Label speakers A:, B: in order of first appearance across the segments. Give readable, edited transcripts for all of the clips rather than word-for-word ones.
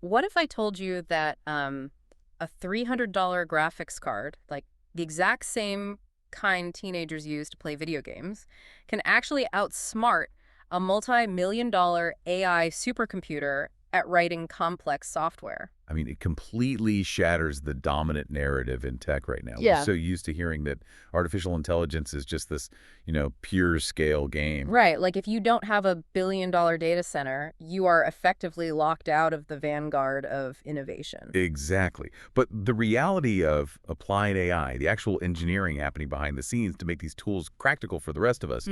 A: What if I told you that a $300 graphics card, like the exact same kind teenagers use to play video games, can actually outsmart a multi-million-dollar AI supercomputer at writing complex software?
B: I mean, it completely shatters the dominant narrative in tech right now. We're
A: Yeah.
B: so used to hearing that artificial intelligence is just this, pure scale game.
A: Right. Like if you don't have a billion-dollar data center, you are effectively locked out of the vanguard of innovation.
B: Exactly. But the reality of applied AI, the actual engineering happening behind the scenes to make these tools practical for the rest of us,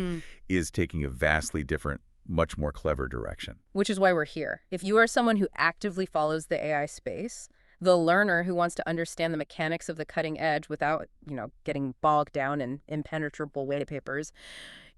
B: is taking a vastly different, much more clever direction.
A: Which is why we're here. If you are someone who actively follows the AI space, the learner who wants to understand the mechanics of the cutting edge without, getting bogged down in impenetrable white papers,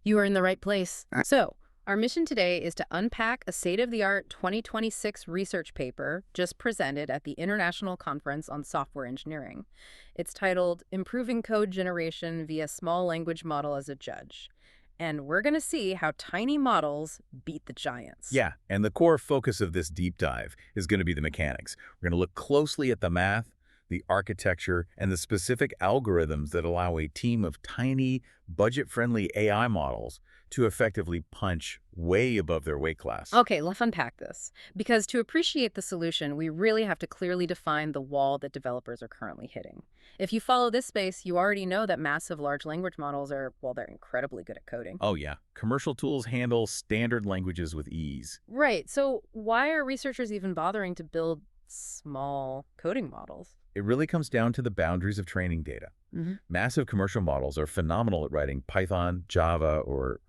A: you are in the right place. So, our mission today is to unpack a state-of-the-art 2026 research paper just presented at the International Conference on Software Engineering. It's titled Improving Code Generation via Small Language Model as a Judge. And we're going to see how tiny models beat the giants.
B: Yeah, and the core focus of this deep dive is going to be the mechanics. We're going to look closely at the math, the architecture, and the specific algorithms that allow a team of tiny, budget-friendly AI models to effectively punch way above their weight class.
A: Okay, let's unpack this. Because to appreciate the solution, we really have to clearly define the wall that developers are currently hitting. If you follow this space, you already know that massive large language models are, well, they're incredibly good at coding.
B: Oh yeah, commercial tools handle standard languages with ease.
A: Right, so why are researchers even bothering to build small coding models?
B: It really comes down to the boundaries of training data. Massive commercial models are phenomenal at writing Python, Java, or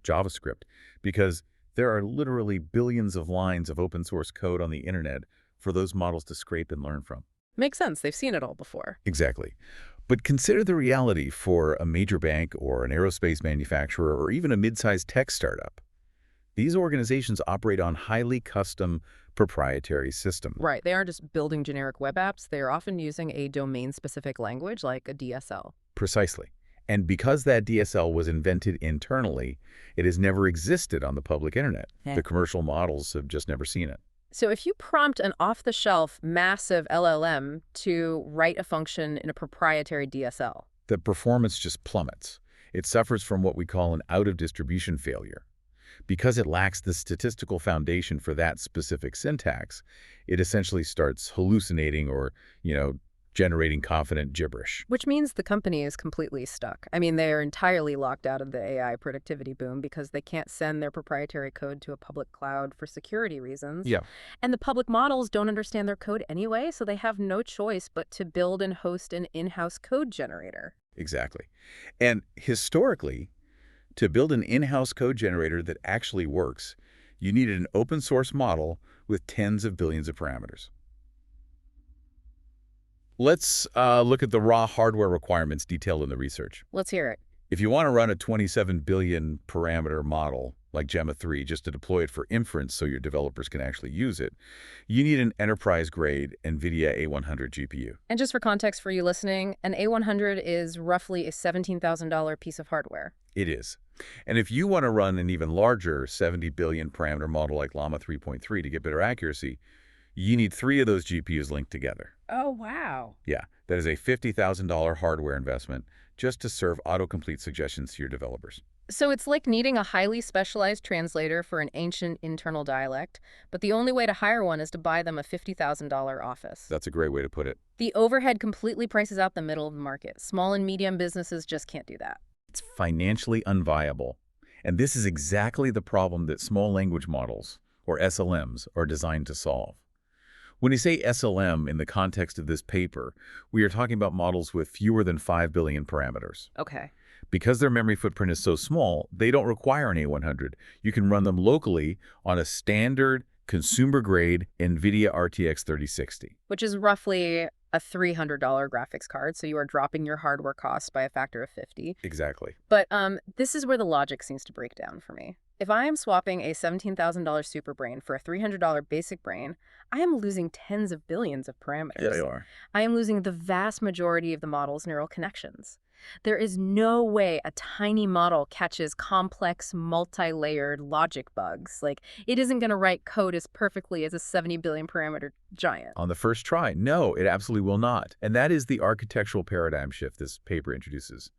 B: JavaScript because there are literally billions of lines of open source code on the internet for those models to scrape and learn from.
A: Makes sense, they've seen it all before.
B: Exactly. But consider the reality for a major bank or an aerospace manufacturer or even a mid-sized tech startup. These organizations operate on highly custom proprietary systems.
A: Right, they aren't just building generic web apps, they are often using a domain-specific language like a DSL.
B: Precisely. And because that DSL was invented internally, it has never existed on the public internet. The commercial models have just never seen it.
A: So if you prompt an off-the-shelf massive LLM to write a function in a proprietary DSL,
B: The performance just plummets. It suffers from what we call an out-of-distribution failure. Because it lacks the statistical foundation for that specific syntax, it essentially starts hallucinating or, generating confident gibberish.
A: which means the company is completely stuck. I mean, they are entirely locked out of the AI productivity boom because they can't send their proprietary code to a public cloud for security reasons.
B: Yeah,
A: And the public models don't understand their code anyway, so they have no choice but to build and host an in-house code generator.
B: exactly. And historically, to build an in-house code generator that actually works, you needed an open source model with tens of billions of parameters. Let's look at the raw hardware requirements detailed in the research.
A: Let's hear it.
B: If you want to run a 27 billion parameter model like Gemma 3 just to deploy it for inference so your developers can actually use it, you need an enterprise-grade NVIDIA A100 GPU.
A: And just for context for you listening, an A100 is roughly a $17,000 piece of hardware.
B: It is. And if you want to run an even larger 70 billion parameter model like Llama 3.3 to get better accuracy, you need 3 of those GPUs linked together.
A: Oh, wow.
B: Yeah, that is a $50,000 hardware investment just to serve autocomplete suggestions to your developers.
A: So it's like needing a highly specialized translator for an ancient internal dialect, but the only way to hire one is to buy them a $50,000 office.
B: That's a great way to put it.
A: The overhead completely prices out the middle of the market. Small and medium businesses just can't do that.
B: It's financially unviable. And this is exactly the problem that small language models, or SLMs, are designed to solve. When you say SLM in the context of this paper, we are talking about models with fewer than 5 billion parameters.
A: Okay.
B: Because their memory footprint is so small, they don't require an A100. You can run them locally on a standard consumer-grade NVIDIA RTX 3060.
A: Which is roughly a $300 graphics card, so you are dropping your hardware costs by a factor of 50.
B: Exactly.
A: But this is where the logic seems to break down for me. If I am swapping a $17,000 super brain for a $300 basic brain, I am losing tens of billions of
B: Yeah,
A: parameters.
B: you are.
A: I am losing the vast majority of the model's neural connections. There is no way a tiny model catches complex, multi-layered logic bugs. Like, it isn't going to write code as perfectly as a 70 billion parameter giant.
B: On the first try, no, it absolutely will not. And that is the architectural paradigm shift this paper introduces.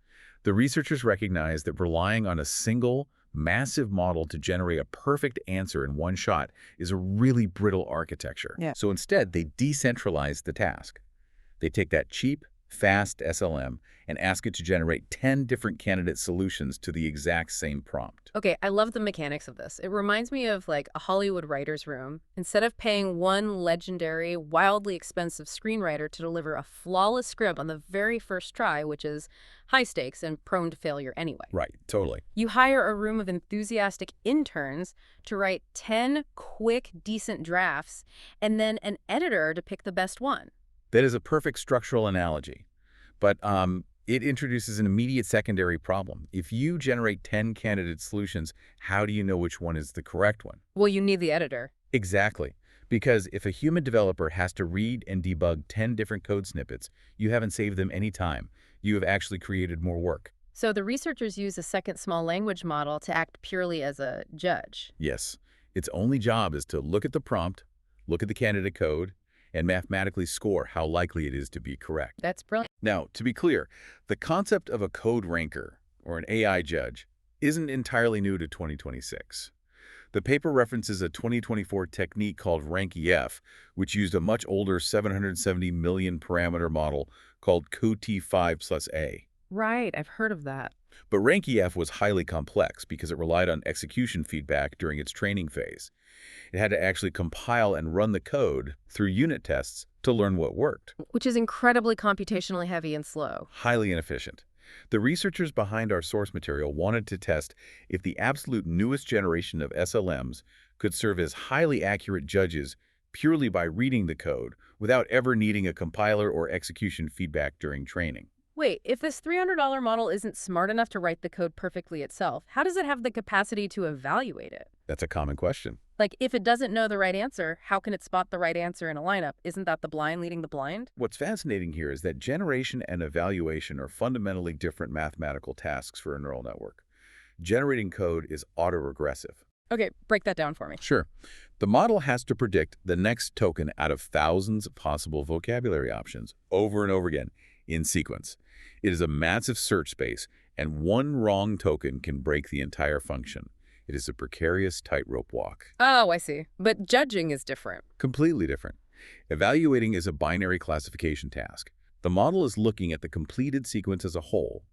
B: The researchers recognize that relying on a single, massive model to generate a perfect answer in one shot is a really brittle architecture.
A: Yeah.
B: So instead, they decentralize the task. They take that cheap, fast SLM and ask it to generate 10 different candidate solutions to the exact same prompt.
A: Okay, I love the mechanics of this. It reminds me of like a Hollywood writer's room. Instead of paying one legendary, wildly expensive screenwriter to deliver a flawless script on the very first try, which is high stakes and prone to failure anyway.
B: Right, totally.
A: You hire a room of enthusiastic interns to write 10 quick, decent drafts, and then an editor to pick the best one.
B: That is a perfect structural analogy. But it introduces an immediate secondary problem. If you generate 10 candidate solutions, how do you know which one is the correct one?
A: Well, you need the editor.
B: Exactly. Because if a human developer has to read and debug 10 different code snippets, you haven't saved them any time. You have actually created more work.
A: So the researchers use a second small language model to act purely as a judge.
B: Yes. Its only job is to look at the prompt, look at the candidate code, and mathematically score how likely it is to be correct.
A: That's brilliant.
B: Now, to be clear, the concept of a code ranker, or an AI judge, isn't entirely new to 2026. The paper references a 2024 technique called RankEF, which used a much older 770 million parameter model called Qwen2.5 plus A.
A: Right, I've heard of that.
B: But RankEF was highly complex because it relied on execution feedback during its training phase. It had to actually compile and run the code through unit tests to learn what worked.
A: Which is incredibly computationally heavy and slow.
B: Highly inefficient. The researchers behind our source material wanted to test if the absolute newest generation of SLMs could serve as highly accurate judges purely by reading the code without ever needing a compiler or execution feedback during training.
A: Wait, if this $300 model isn't smart enough to write the code perfectly itself, how does it have the capacity to evaluate it?
B: That's a common question.
A: Like, if it doesn't know the right answer, how can it spot the right answer in a lineup? Isn't that the blind leading the blind?
B: What's fascinating here is that generation and evaluation are fundamentally different mathematical tasks for a neural network. Generating code is autoregressive.
A: Okay, break that down for me.
B: Sure. The model has to predict the next token out of thousands of possible vocabulary options over and over again in sequence. It is a massive search space, and one wrong token can break the entire function. It is a precarious tightrope walk.
A: Oh, I see. But judging is different.
B: Completely different. Evaluating is a binary classification task. The model is looking at the completed sequence as a whole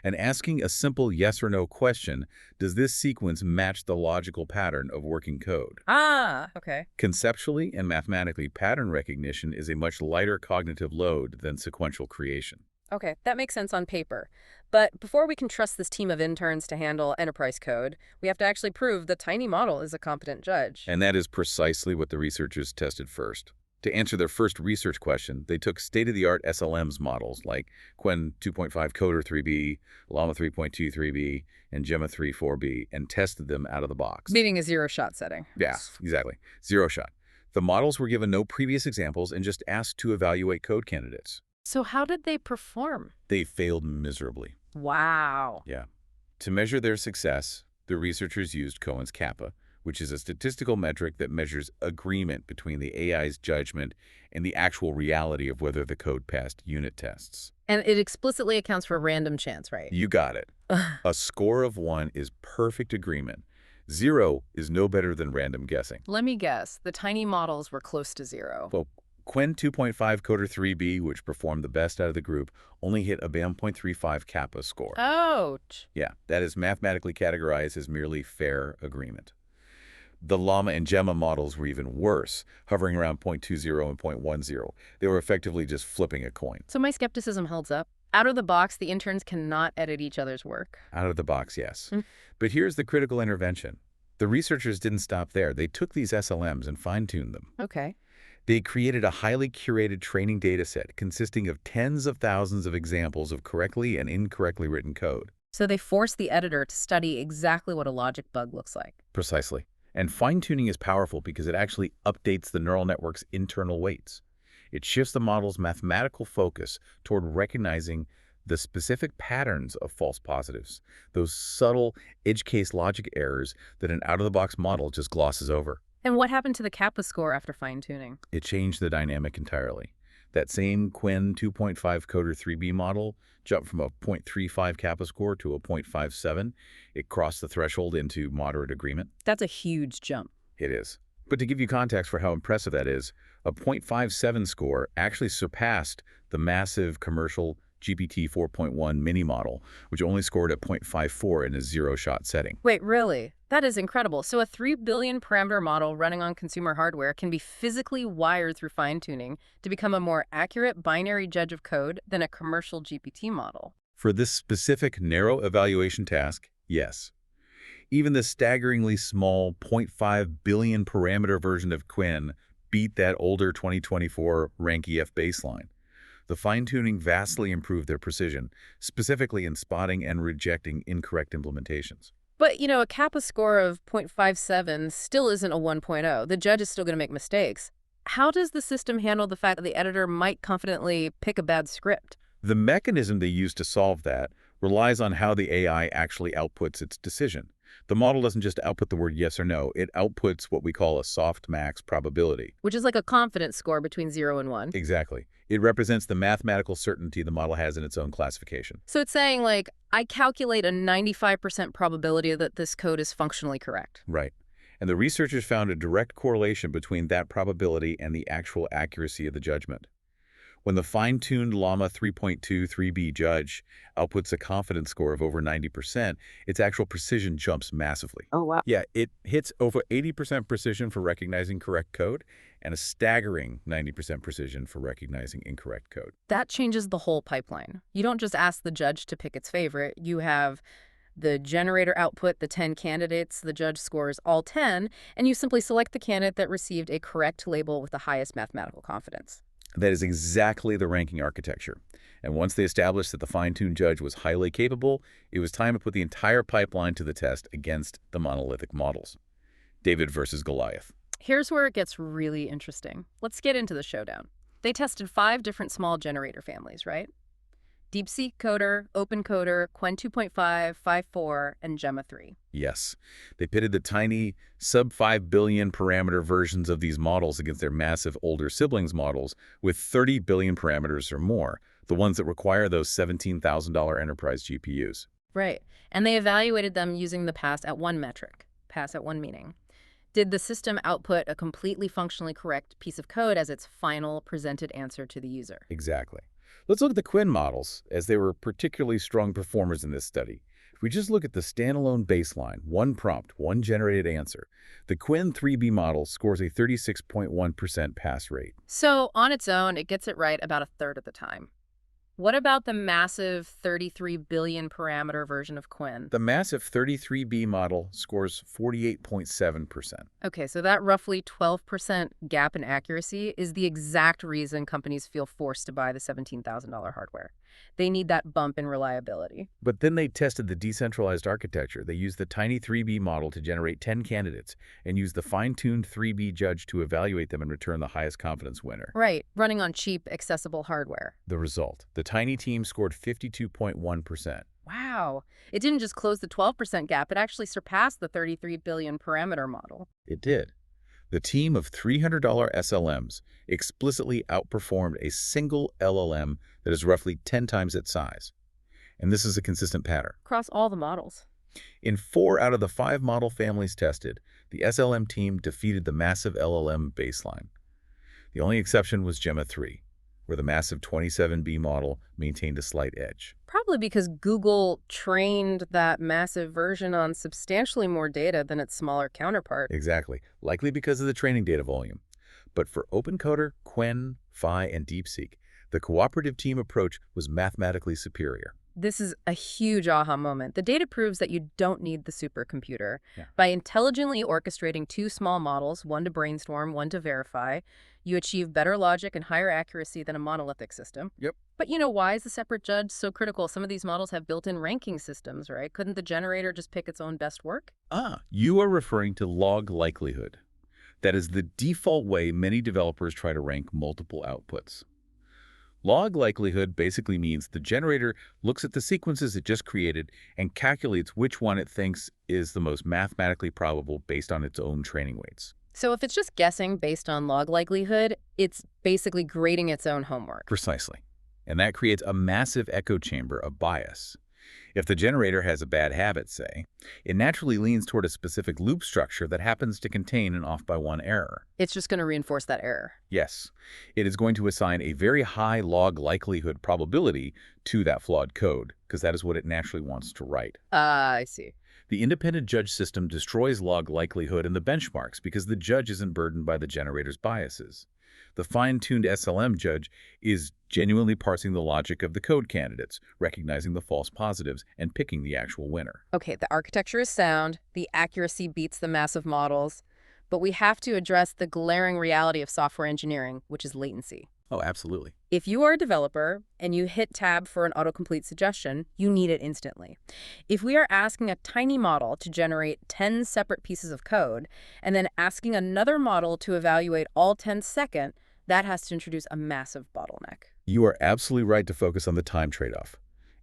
B: and asking a simple yes or no question, does this sequence match the logical pattern of working code?
A: Ah, okay.
B: Conceptually and mathematically, pattern recognition is a much lighter cognitive load than sequential creation.
A: Okay, that makes sense on paper. But before we can trust this team of interns to handle enterprise code, we have to actually prove the tiny model is a competent judge.
B: And that is precisely what the researchers tested first. To answer their first research question, they took state-of-the-art SLMs models like Qwen2.5 Coder 3B, Llama 3.2 3B, and Gemma 3 4B and tested them out of the box.
A: Meaning a zero-shot setting.
B: Yeah, exactly. Zero shot. The models were given no previous examples and just asked to evaluate code candidates.
A: So how did they perform?
B: They failed miserably.
A: Wow.
B: Yeah. To measure their success, the researchers used Cohen's Kappa, which is a statistical metric that measures agreement between the AI's judgment and the actual reality of whether the code passed unit tests.
A: And it explicitly accounts for random chance, right?
B: You got it. A score of 1 is perfect agreement. 0 is no better than random guessing.
A: Let me guess. The tiny models were close to 0.
B: Well, Qwen2.5 Coder 3B, which performed the best out of the group, only hit a 1.35 Kappa score.
A: Ouch.
B: Yeah, that is mathematically categorized as merely fair agreement. The Llama and Gemma models were even worse, hovering around 0.20 and 0.10. They were effectively just flipping a coin.
A: So my skepticism holds up. Out of the box, the interns cannot edit each other's work.
B: Out of the box, yes. But here's the critical intervention. The researchers didn't stop there. They took these SLMs and fine-tuned them.
A: Okay.
B: They created a highly curated training data set consisting of tens of thousands of examples of correctly and incorrectly written code.
A: So they force the editor to study exactly what a logic bug looks like.
B: Precisely. And fine-tuning is powerful because it actually updates the neural network's internal weights. It shifts the model's mathematical focus toward recognizing the specific patterns of false positives, those subtle edge case logic errors that an out-of-the-box model just glosses over.
A: And what happened to the Kappa score after fine-tuning?
B: It changed the dynamic entirely. That same Qwen2.5 Coder 3B model jumped from a 0.35 Kappa score to a 0.57. It crossed the threshold into moderate agreement.
A: That's a huge jump.
B: It is. But to give you context for how impressive that is, a 0.57 score actually surpassed the massive commercial GPT 4.1 mini model, which only scored at 0.54 in a zero-shot setting.
A: Wait, really? That is incredible. So a 3 billion parameter model running on consumer hardware can be physically wired through fine-tuning to become a more accurate binary judge of code than a commercial GPT model.
B: For this specific narrow evaluation task, yes. Even the staggeringly small 0.5 billion parameter version of Qwen beat that older 2024 RankEF baseline. The fine-tuning vastly improved their precision, specifically in spotting and rejecting incorrect implementations.
A: But, a Kappa score of 0.57 still isn't a 1.0. The judge is still going to make mistakes. How does the system handle the fact that the editor might confidently pick a bad script?
B: The mechanism they use to solve that relies on how the AI actually outputs its decision. The model doesn't just output the word yes or no, it outputs what we call a softmax probability.
A: Which is like a confidence score between 0 and 1.
B: Exactly. It represents the mathematical certainty the model has in its own classification.
A: So it's saying, like, I calculate a 95% probability that this code is functionally correct.
B: Right. And the researchers found a direct correlation between that probability and the actual accuracy of the judgment. When the fine-tuned Llama 3.2 3B judge outputs a confidence score of over 90%, its actual precision jumps massively.
A: Oh, wow.
B: Yeah, it hits over 80% precision for recognizing correct code and a staggering 90% precision for recognizing incorrect code.
A: That changes the whole pipeline. You don't just ask the judge to pick its favorite. You have the generator output the 10 candidates, the judge scores all 10, and you simply select the candidate that received a correct label with the highest mathematical confidence.
B: That is exactly the ranking architecture. And once they established that the fine-tuned judge was highly capable, it was time to put the entire pipeline to the test against the monolithic models. David versus Goliath.
A: Here's where it gets really interesting. Let's get into the showdown. They tested 5 different small generator families, right? DeepSeek Coder, OpenCoder, Qwen2.5, 5.4, and Gemma 3.
B: Yes. They pitted the tiny sub-5 billion parameter versions of these models against their massive older siblings models with 30 billion parameters or more, the ones that require those $17,000 enterprise GPUs.
A: Right. And they evaluated them using the pass at 1 metric. Pass at 1 meaning. Did the system output a completely functionally correct piece of code as its final presented answer to the user?
B: Exactly. Let's look at the Qwen models, as they were particularly strong performers in this study. If we just look at the standalone baseline, one prompt, one generated answer, the Qwen 3B model scores a 36.1% pass rate.
A: So on its own, it gets it right about a third of the time. What about the massive 33 billion parameter version of Qwen?
B: The massive 33B model scores 48.7%.
A: Okay, so that roughly 12% gap in accuracy is the exact reason companies feel forced to buy the $17,000 hardware. They need that bump in reliability.
B: But then they tested the decentralized architecture. They used the tiny 3B model to generate 10 candidates and used the fine-tuned 3B judge to evaluate them and return the highest confidence winner.
A: Right, running on cheap, accessible hardware.
B: The result, the tiny team scored 52.1%.
A: Wow. It didn't just close the 12% gap, it actually surpassed the 33 billion parameter model.
B: It did. The team of $300 SLMs explicitly outperformed a single LLM that is roughly 10 times its size. And this is a consistent pattern.
A: Across all the models.
B: In 4 out of the 5 model families tested, the SLM team defeated the massive LLM baseline. The only exception was Gemma 3, where the massive 27B model maintained a slight edge.
A: Probably because Google trained that massive version on substantially more data than its smaller counterpart.
B: Exactly, likely because of the training data volume. But for OpenCoder, Qwen, Phi, and DeepSeek, the cooperative team approach was mathematically superior.
A: This is a huge aha moment. The data proves that you don't need the supercomputer.
B: Yeah.
A: By intelligently orchestrating 2 small models, one to brainstorm, one to verify, You achieve better logic and higher accuracy than a monolithic system.
B: Yep.
A: But why is the separate judge so critical? Some of these models have built-in ranking systems, right? Couldn't the generator just pick its own best work?
B: You are referring to log likelihood. That is the default way many developers try to rank multiple outputs. Log likelihood basically means the generator looks at the sequences it just created and calculates which one it thinks is the most mathematically probable based on its own training weights.
A: So if it's just guessing based on log likelihood, it's basically grading its own homework.
B: Precisely. And that creates a massive echo chamber of bias. If the generator has a bad habit, say, it naturally leans toward a specific loop structure that happens to contain an off-by-one error.
A: It's just going to reinforce that error.
B: Yes, it is going to assign a very high log likelihood probability to that flawed code, because that is what it naturally wants to write.
A: I see.
B: The independent judge system destroys log likelihood in the benchmarks because the judge isn't burdened by the generator's biases. The fine-tuned SLM judge is genuinely parsing the logic of the code candidates, recognizing the false positives, and picking the actual winner.
A: Okay, the architecture is sound, the accuracy beats the massive models, but we have to address the glaring reality of software engineering, which is latency.
B: Oh, absolutely.
A: If you are a developer and you hit tab for an autocomplete suggestion, you need it instantly. If we are asking a tiny model to generate 10 separate pieces of code and then asking another model to evaluate all 10 second, that has to introduce a massive bottleneck.
B: You are absolutely right to focus on the time trade-off.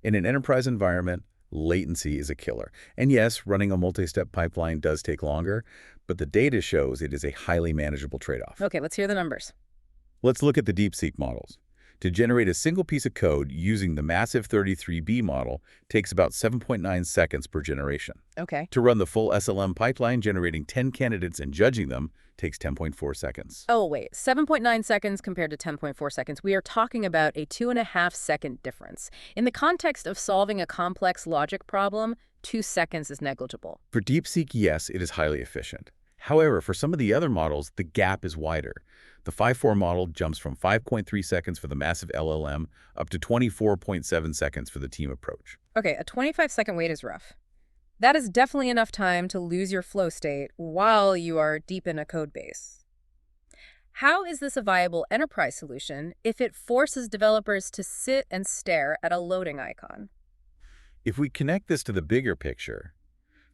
B: In an enterprise environment, latency is a killer. And yes, running a multi-step pipeline does take longer, but the data shows it is a highly manageable trade-off.
A: Okay, let's hear the numbers.
B: Let's look at the DeepSeek models. To generate a single piece of code using the massive 33B model takes about 7.9 seconds per generation.
A: Okay.
B: To run the full SLM pipeline, generating 10 candidates and judging them takes 10.4 seconds.
A: Oh, wait, 7.9 seconds compared to 10.4 seconds. We are talking about a 2.5-second difference. In the context of solving a complex logic problem, 2 seconds is negligible.
B: For DeepSeek, yes, it is highly efficient. However, for some of the other models, the gap is wider. The 5.4 model jumps from 5.3 seconds for the massive LLM up to 24.7 seconds for the team approach.
A: Okay, a 25-second wait is rough. That is definitely enough time to lose your flow state while you are deep in a code base. How is this a viable enterprise solution if it forces developers to sit and stare at a loading icon?
B: If we connect this to the bigger picture,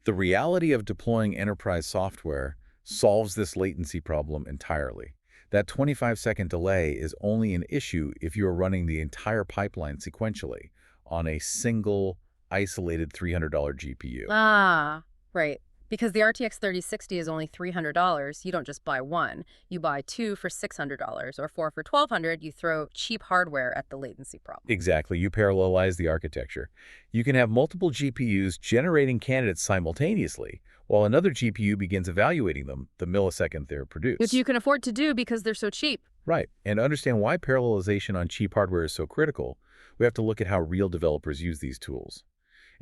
B: the reality of deploying enterprise software solves this latency problem entirely. That 25-second delay is only an issue if you are running the entire pipeline sequentially on a single, isolated $300 GPU.
A: Ah, right. Because the RTX 3060 is only $300, you don't just buy one. You buy two for $600, or four for $1,200. You throw cheap hardware at the latency problem.
B: Exactly. You parallelize the architecture. You can have multiple GPUs generating candidates simultaneously, while another GPU begins evaluating them the millisecond they're produced.
A: Which you can afford to do because they're so cheap.
B: Right. And to understand why parallelization on cheap hardware is so critical, we have to look at how real developers use these tools.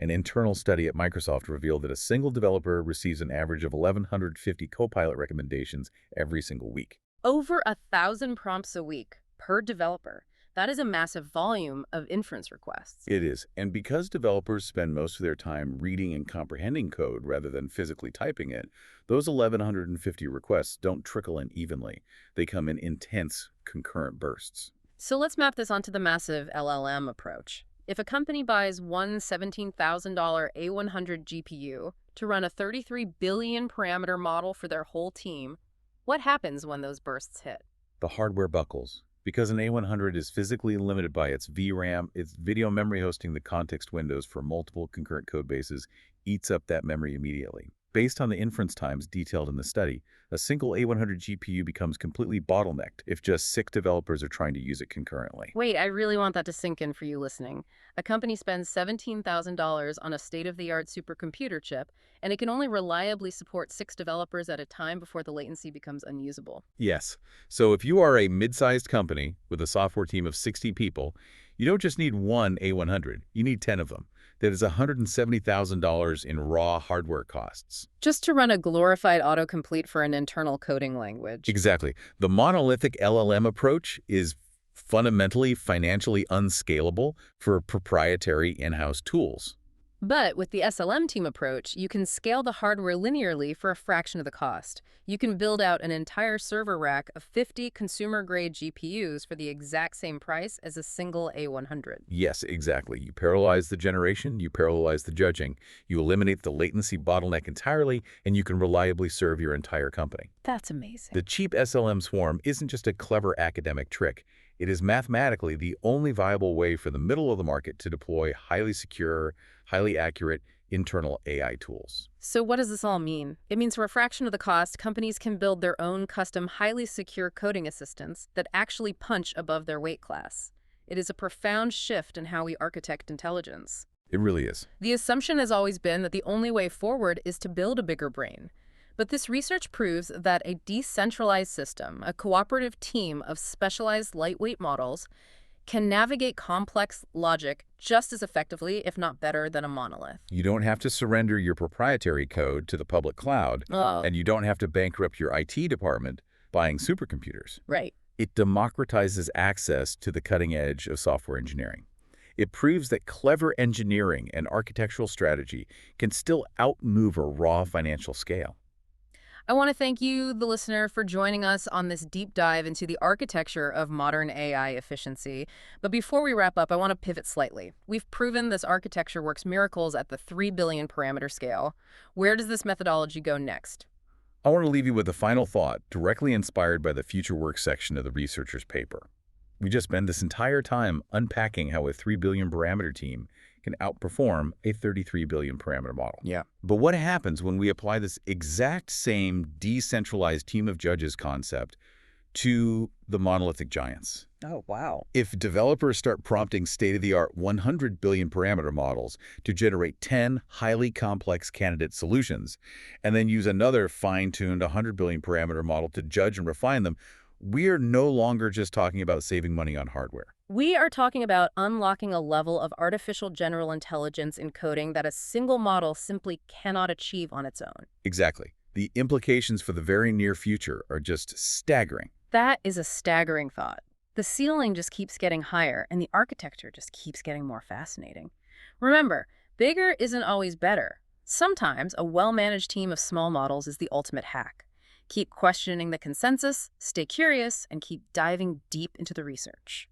B: An internal study at Microsoft revealed that a single developer receives an average of 1,150 Copilot recommendations every single week.
A: Over 1,000 prompts a week per developer. That is a massive volume of inference requests.
B: It is. And because developers spend most of their time reading and comprehending code rather than physically typing it, those 1,150 requests don't trickle in evenly. They come in intense, concurrent bursts.
A: So let's map this onto the massive LLM approach. If a company buys one $17,000 A100 GPU to run a 33 billion parameter model for their whole team, what happens when those bursts hit?
B: The hardware buckles. Because an A100 is physically limited by its VRAM, its video memory hosting the context windows for multiple concurrent code bases eats up that memory immediately. Based on the inference times detailed in the study, a single A100 GPU becomes completely bottlenecked if just 6 developers are trying to use it concurrently.
A: Wait, I really want that to sink in for you listening. A company spends $17,000 on a state-of-the-art supercomputer chip, and it can only reliably support 6 developers at a time before the latency becomes unusable.
B: Yes. So if you are a mid-sized company with a software team of 60 people, you don't just need one A100, you need 10 of them. That is $170,000 in raw hardware costs.
A: Just to run a glorified autocomplete for an internal coding language.
B: Exactly. The monolithic LLM approach is fundamentally financially unscalable for proprietary in-house tools.
A: But with the SLM team approach, you can scale the hardware linearly for a fraction of the cost. You can build out an entire server rack of 50 consumer-grade GPUs for the exact same price as a single A100.
B: Yes, exactly. You parallelize the generation, you parallelize the judging, you eliminate the latency bottleneck entirely, and you can reliably serve your entire company.
A: That's amazing.
B: The cheap SLM swarm isn't just a clever academic trick. It is mathematically the only viable way for the middle of the market to deploy highly secure, highly accurate internal AI tools.
A: So what does this all mean? It means for a fraction of the cost, companies can build their own custom, highly secure coding assistants that actually punch above their weight class. It is a profound shift in how we architect intelligence.
B: It really is.
A: The assumption has always been that the only way forward is to build a bigger brain. But this research proves that a decentralized system, a cooperative team of specialized lightweight models, can navigate complex logic just as effectively, if not better, than a monolith.
B: You don't have to surrender your proprietary code to the public cloud,
A: Oh,
B: and you don't have to bankrupt your IT department buying supercomputers.
A: right.
B: It democratizes access to the cutting edge of software engineering. It proves that clever engineering and architectural strategy can still outmove a raw financial scale.
A: I want to thank you, the listener, for joining us on this deep dive into the architecture of modern AI efficiency. But before we wrap up, I want to pivot slightly. We've proven this architecture works miracles at the 3 billion parameter scale. Where does this methodology go next?
B: I want to leave you with a final thought directly inspired by the future work section of the researcher's paper. We just spent this entire time unpacking how a 3 billion parameter team can outperform a 33 billion parameter model.
A: Yeah.
B: But what happens when we apply this exact same decentralized team of judges concept to the monolithic giants?
A: Oh, wow.
B: If developers start prompting state-of-the-art 100 billion parameter models to generate 10 highly complex candidate solutions, and then use another fine-tuned 100 billion parameter model to judge and refine them, we are no longer just talking about saving money on hardware.
A: We are talking about unlocking a level of artificial general intelligence in coding that a single model simply cannot achieve on its own.
B: Exactly. The implications for the very near future are just staggering.
A: That is a staggering thought. The ceiling just keeps getting higher, and the architecture just keeps getting more fascinating. Remember, bigger isn't always better. Sometimes a well-managed team of small models is the ultimate hack. Keep questioning the consensus, stay curious, and keep diving deep into the research.